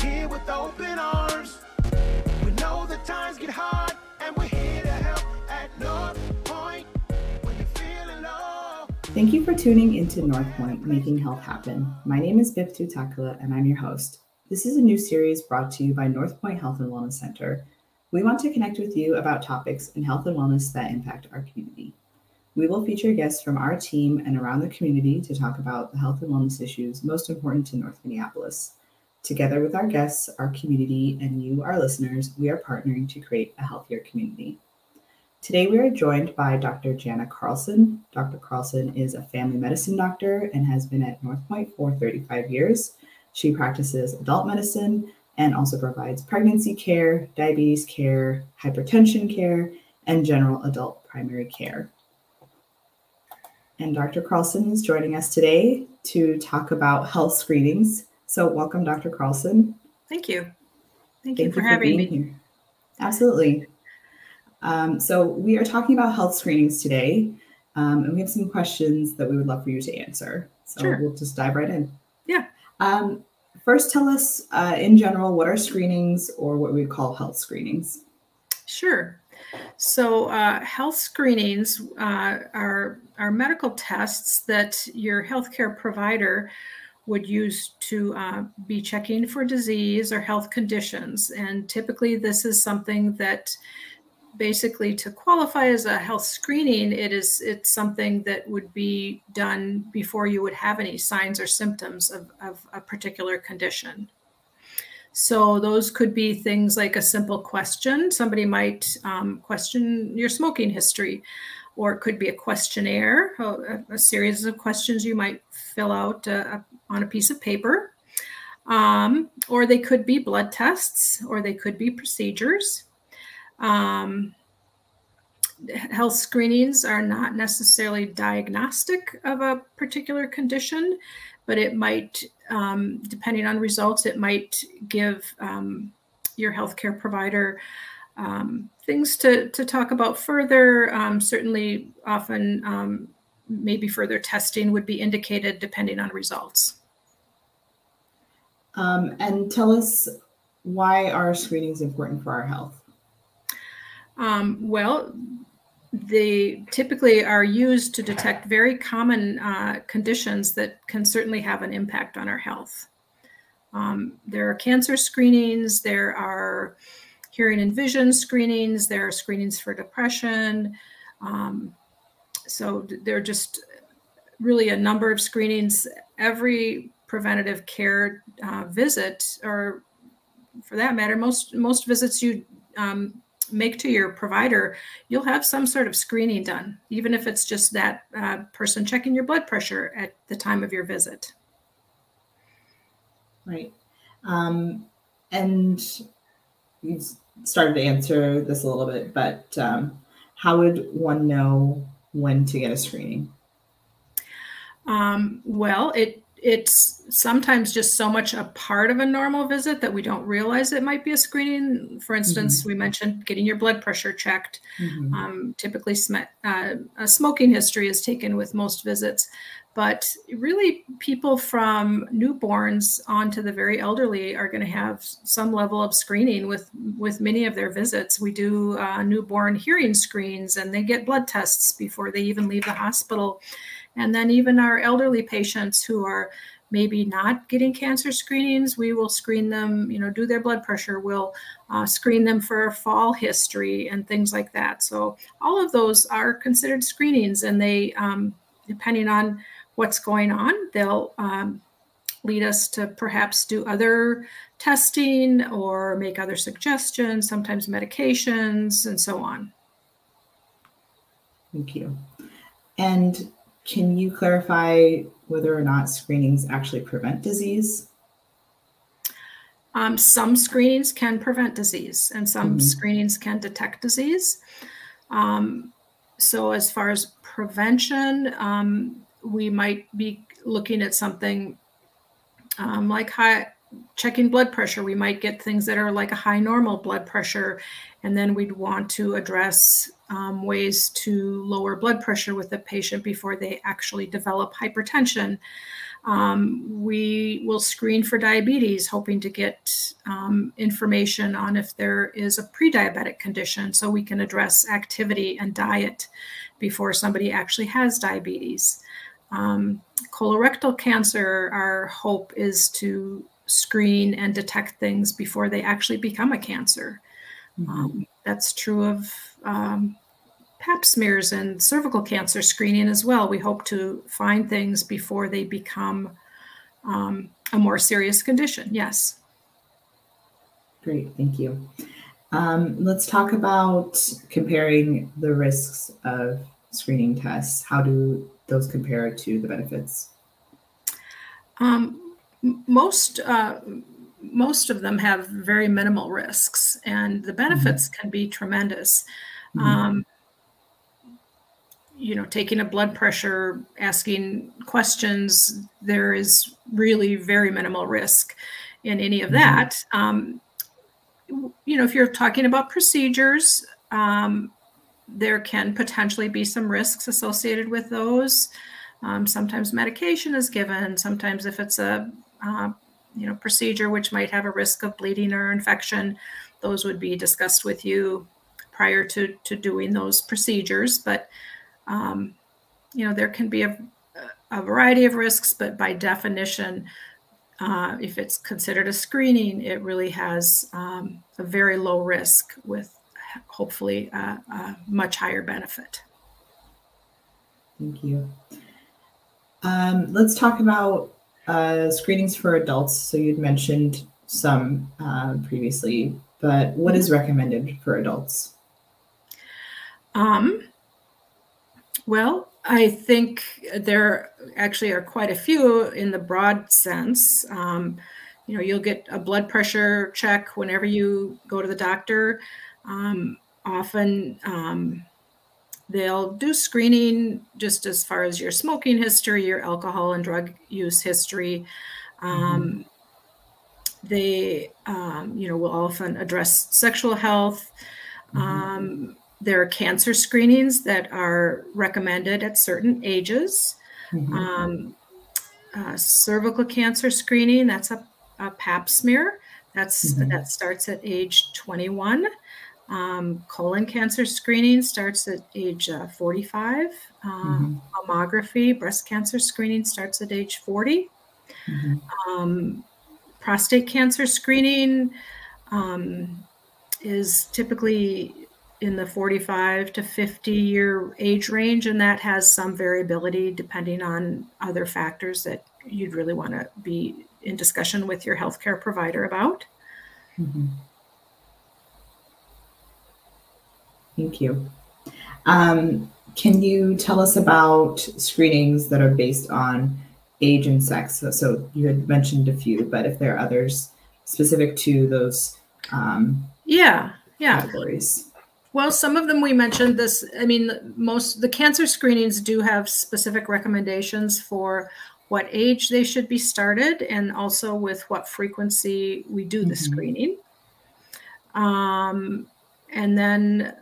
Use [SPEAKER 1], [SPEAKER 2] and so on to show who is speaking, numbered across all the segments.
[SPEAKER 1] here with open arms. We know the times get hard, and we're here to help at NorthPoint when you're feeling low.
[SPEAKER 2] Thank you for tuning into NorthPoint, Making Health Happen. My name is Biftu, and I'm your host. This is a new series brought to you by NorthPoint Health and Wellness Center. We want to connect with you about topics in health and wellness that impact our community. We will feature guests from our team and around the community to talk about the health and wellness issues most important to North Minneapolis. Together with our guests, our community, and you, our listeners, we are partnering to create a healthier community. Today, we are joined by Dr. Janna Carlson. Dr. Carlson is a family medicine doctor and has been at NorthPoint for 35 years. She practices adult medicine and also provides pregnancy care, diabetes care, hypertension care, and general adult primary care. And Dr. Carlson is joining us today to talk about health screenings. So welcome, Dr. Carlson.
[SPEAKER 3] Thank you. Thank you for having me
[SPEAKER 2] here. Absolutely. So we are talking about health screenings today, and we have some questions that we would love for you to answer. So
[SPEAKER 3] Sure.
[SPEAKER 2] We'll just dive right in.
[SPEAKER 3] Yeah.
[SPEAKER 2] First, tell us in general, what are screenings or what we call health screenings?
[SPEAKER 3] Sure. So health screenings are medical tests that your healthcare provider would use to be checking for disease or health conditions. And typically this is something that basically to qualify as a health screening, it's something that would be done before you would have any signs or symptoms of a particular condition. So those could be things like a simple question. Somebody might question your smoking history, or it could be a questionnaire, a series of questions you might fill out on a piece of paper. Or they could be blood tests, or they could be procedures. Health screenings are not necessarily diagnostic of a particular condition, but it might, depending on results, it might give your healthcare provider things to talk about further. Certainly, often, maybe further testing would be indicated depending on results.
[SPEAKER 2] And tell us, why are screenings important for our health?
[SPEAKER 3] Well, they typically are used to detect very common conditions that can certainly have an impact on our health. There are cancer screenings, there are hearing and vision screenings, there are screenings for depression. So there are just really a number of screenings. Every preventative care visit, or for that matter, most visits you make to your provider, you'll have some sort of screening done, even if it's just that person checking your blood pressure at the time of your visit.
[SPEAKER 2] Right. And you've started to answer this a little bit, but how would one know when to get a screening?
[SPEAKER 3] Well, it's sometimes just so much a part of a normal visit that we don't realize it might be a screening. For instance, we mentioned getting your blood pressure checked. Typically, a smoking history is taken with most visits, but really people from newborns on to the very elderly are going to have some level of screening with many of their visits. We do newborn hearing screens, and they get blood tests before they even leave the hospital. And then even our elderly patients who are maybe not getting cancer screenings, we will screen them, do their blood pressure. We'll screen them for fall history and things like that. So all of those are considered screenings, and they, depending on what's going on, they'll lead us to perhaps do other testing or make other suggestions, sometimes medications, and so on.
[SPEAKER 2] Thank you. And can you clarify whether or not screenings actually prevent disease?
[SPEAKER 3] Some screenings can prevent disease, and some screenings can detect disease. So as far as prevention, we might be looking at something like checking blood pressure, we might get things that are like a high normal blood pressure, and then we'd want to address ways to lower blood pressure with the patient before they actually develop hypertension. We will screen for diabetes, hoping to get information on if there is a pre-diabetic condition, so we can address activity and diet before somebody actually has diabetes. Colorectal cancer, our hope is to screen and detect things before they actually become a cancer. That's true of Pap smears and cervical cancer screening as well. We hope to find things before they become a more serious condition. Yes.
[SPEAKER 2] Great, thank you. Let's talk about comparing the risks of screening tests. How do those compare to the benefits?
[SPEAKER 3] Most of them have very minimal risks, and the benefits can be tremendous. You know, taking a blood pressure, asking questions, there is really very minimal risk in any of that. You know, if you're talking about procedures, there can potentially be some risks associated with those. Sometimes medication is given. Sometimes if it's a you know, procedure which might have a risk of bleeding or infection, those would be discussed with you prior to doing those procedures. But you know, there can be a variety of risks, but by definition, if it's considered a screening, it really has a very low risk with hopefully a much higher benefit.
[SPEAKER 2] Thank you. Let's talk about screenings for adults. So you'd mentioned some previously, but what is recommended for adults?
[SPEAKER 3] Well, I think there actually are quite a few in the broad sense. You know, you'll get a blood pressure check whenever you go to the doctor. Often they'll do screening just as far as your smoking history, your alcohol and drug use history. They, you know, will often address sexual health. There are cancer screenings that are recommended at certain ages. Cervical cancer screening, that's a Pap smear. That starts at age 21. Colon cancer screening starts at age 45. Mammography, breast cancer screening starts at age 40. Prostate cancer screening is typically in the 45 to 50 year age range, and that has some variability depending on other factors that you'd really want to be in discussion with your healthcare provider about.
[SPEAKER 2] Thank you. Can you tell us about screenings that are based on age and sex? So you had mentioned a few, but if there are others specific to those categories.
[SPEAKER 3] Well, some of them we mentioned this. I mean, the cancer screenings do have specific recommendations for what age they should be started, and also with what frequency we do the screening. And then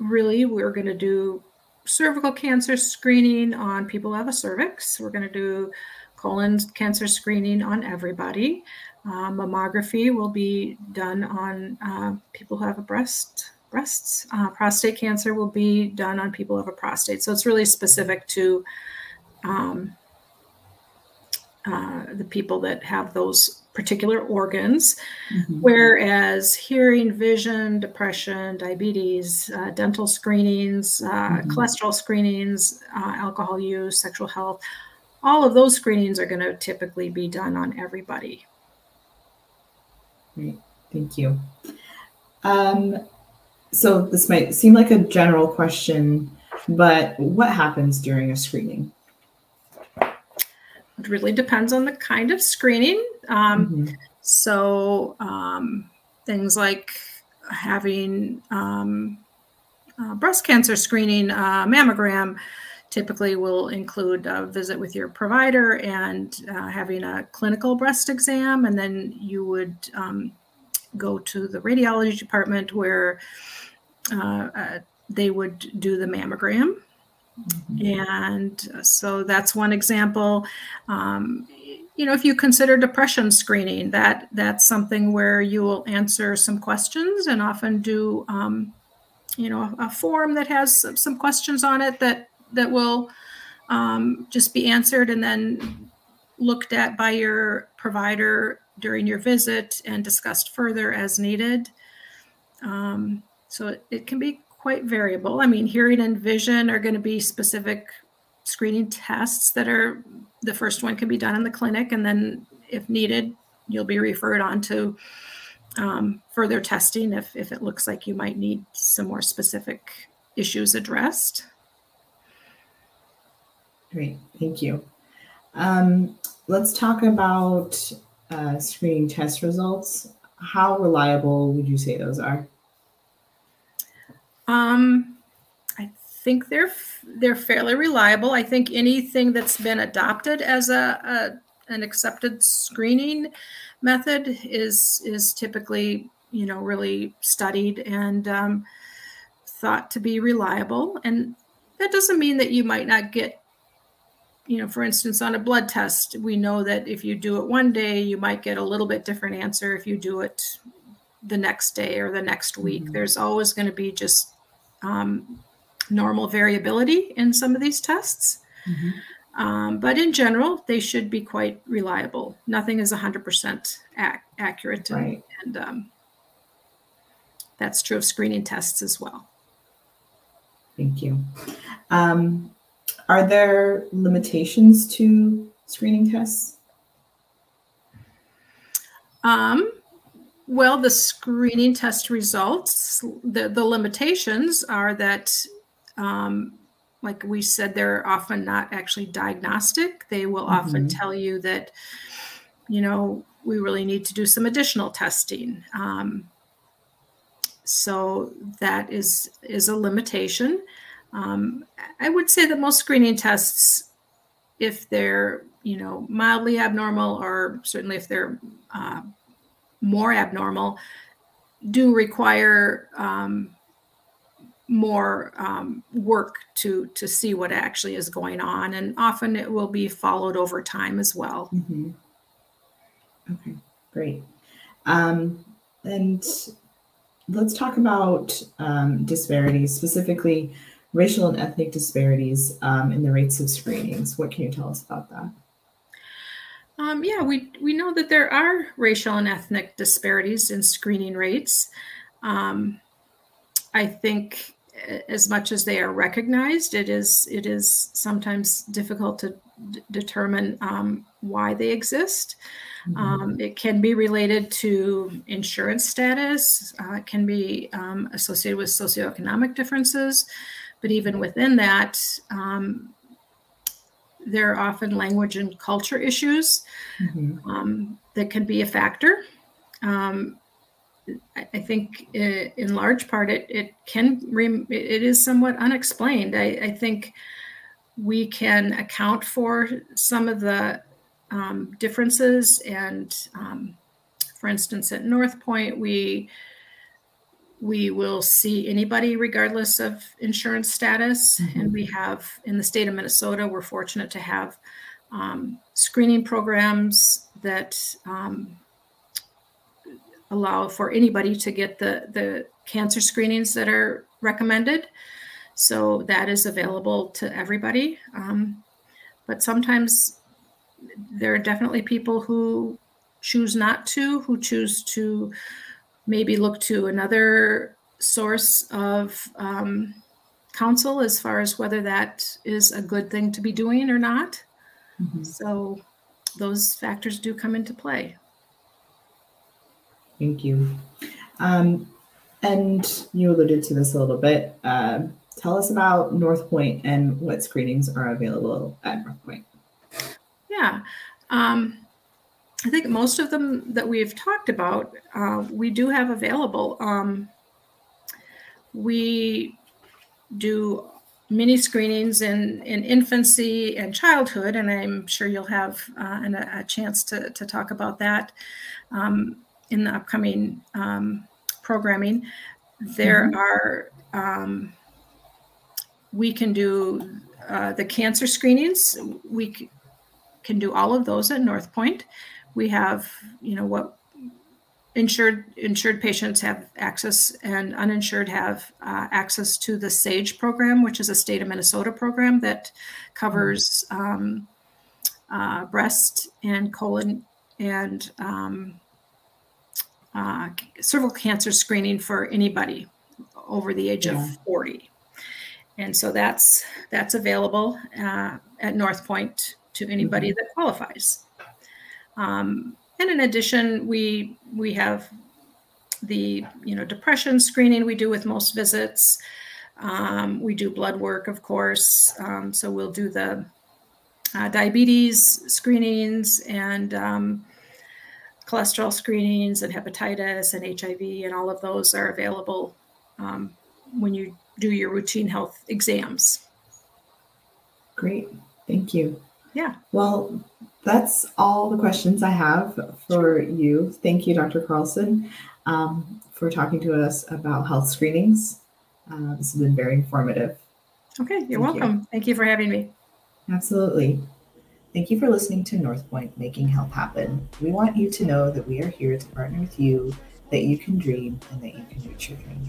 [SPEAKER 3] really we're going to do cervical cancer screening on people who have a cervix. We're going to do colon cancer screening on everybody. Mammography will be done on people who have a breasts. Prostate cancer will be done on people who have a prostate. So it's really specific to the people that have those particular organs, whereas hearing, vision, depression, diabetes, dental screenings, cholesterol screenings, alcohol use, sexual health, all of those screenings are going to typically be done on everybody.
[SPEAKER 2] Great, thank you. So this might seem like a general question, but what happens during a screening?
[SPEAKER 3] It really depends on the kind of screening. So things like having breast cancer screening, mammogram, typically will include a visit with your provider and having a clinical breast exam. And then you would go to the radiology department where they would do the mammogram. And so that's one example. If you consider depression screening, that's something where you will answer some questions and often do, a form that has some questions on it that will just be answered and then looked at by your provider during your visit and discussed further as needed. So it can be quite variable. I mean, hearing and vision are going to be specific screening tests that are, the first one can be done in the clinic, and then if needed, you'll be referred on to further testing if it looks like you might need some more specific issues addressed.
[SPEAKER 2] Great, thank you. Let's talk about screening test results. How reliable would you say those are?
[SPEAKER 3] I think they're fairly reliable. I think anything that's been adopted as an accepted screening method is typically, really studied and thought to be reliable. And that doesn't mean that you might not get, for instance, on a blood test, we know that if you do it one day, you might get a little bit different answer if you do it the next day or the next week. Mm-hmm. There's always going to be just normal variability in some of these tests. Mm-hmm. But in general, they should be quite reliable. Nothing is 100% accurate.
[SPEAKER 2] Right.
[SPEAKER 3] And that's true of screening tests as well.
[SPEAKER 2] Thank you. Are there limitations to screening tests?
[SPEAKER 3] Well, the screening test results, the limitations are that, like we said, they're often not actually diagnostic. They will mm-hmm. often tell you that, we really need to do some additional testing. So that is a limitation. I would say that most screening tests, if they're, mildly abnormal, or certainly if they're more abnormal, do require more work to see what actually is going on. And often it will be followed over time as well.
[SPEAKER 2] Mm-hmm. Okay, great. And let's talk about disparities, specifically racial and ethnic disparities in the rates of screenings. What can you tell us about that?
[SPEAKER 3] Yeah, we know that there are racial and ethnic disparities in screening rates. I think as much as they are recognized, it is sometimes difficult to determine why they exist. Mm-hmm. It can be related to insurance status. It can be associated with socioeconomic differences. But even within that, there are often language and culture issues mm-hmm. That can be a factor. I think in large part it is somewhat unexplained. I think we can account for some of the differences, and for instance, at NorthPoint, we will see anybody regardless of insurance status. Mm-hmm. And we have, in the state of Minnesota, we're fortunate to have screening programs that allow for anybody to get the cancer screenings that are recommended. So that is available to everybody. But sometimes there are definitely people who choose not to, who choose to maybe look to another source of counsel as far as whether that is a good thing to be doing or not. Mm-hmm. So those factors do come into play.
[SPEAKER 2] Thank you. And you alluded to this a little bit. Tell us about NorthPoint and what screenings are available at NorthPoint.
[SPEAKER 3] Yeah. I think most of them that we've talked about, we do have available. We do mini screenings in infancy and childhood, and I'm sure you'll have a chance to talk about that in the upcoming programming. There are, we can do the cancer screenings. We can do all of those at NorthPoint. We have, what insured patients have access, and uninsured have access to the SAGE program, which is a state of Minnesota program that covers breast and colon and cervical cancer screening for anybody over the age of 40. And so that's available at NorthPoint to anybody that qualifies. And in addition, we have the depression screening we do with most visits. We do blood work, of course. So we'll do the diabetes screenings and cholesterol screenings and hepatitis and HIV, and all of those are available when you do your routine health exams.
[SPEAKER 2] Great, thank you.
[SPEAKER 3] Yeah.
[SPEAKER 2] Well, that's all the questions I have for you. Thank you, Dr. Carlson, for talking to us about health screenings. This has been very informative.
[SPEAKER 3] Okay, you're welcome. Thank you for having me.
[SPEAKER 2] Absolutely. Thank you for listening to NorthPoint Making Health Happen. We want you to know that we are here to partner with you, that you can dream and that you can reach your dream.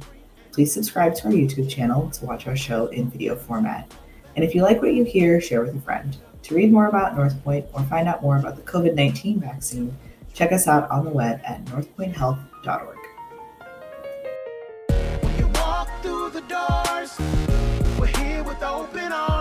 [SPEAKER 2] Please subscribe to our YouTube channel to watch our show in video format. And if you like what you hear, share with a friend. To read more about NorthPoint or find out more about the COVID-19 vaccine, check us out on the web at northpointhealth.org.
[SPEAKER 1] When you walk through the doors, we're here with open arms.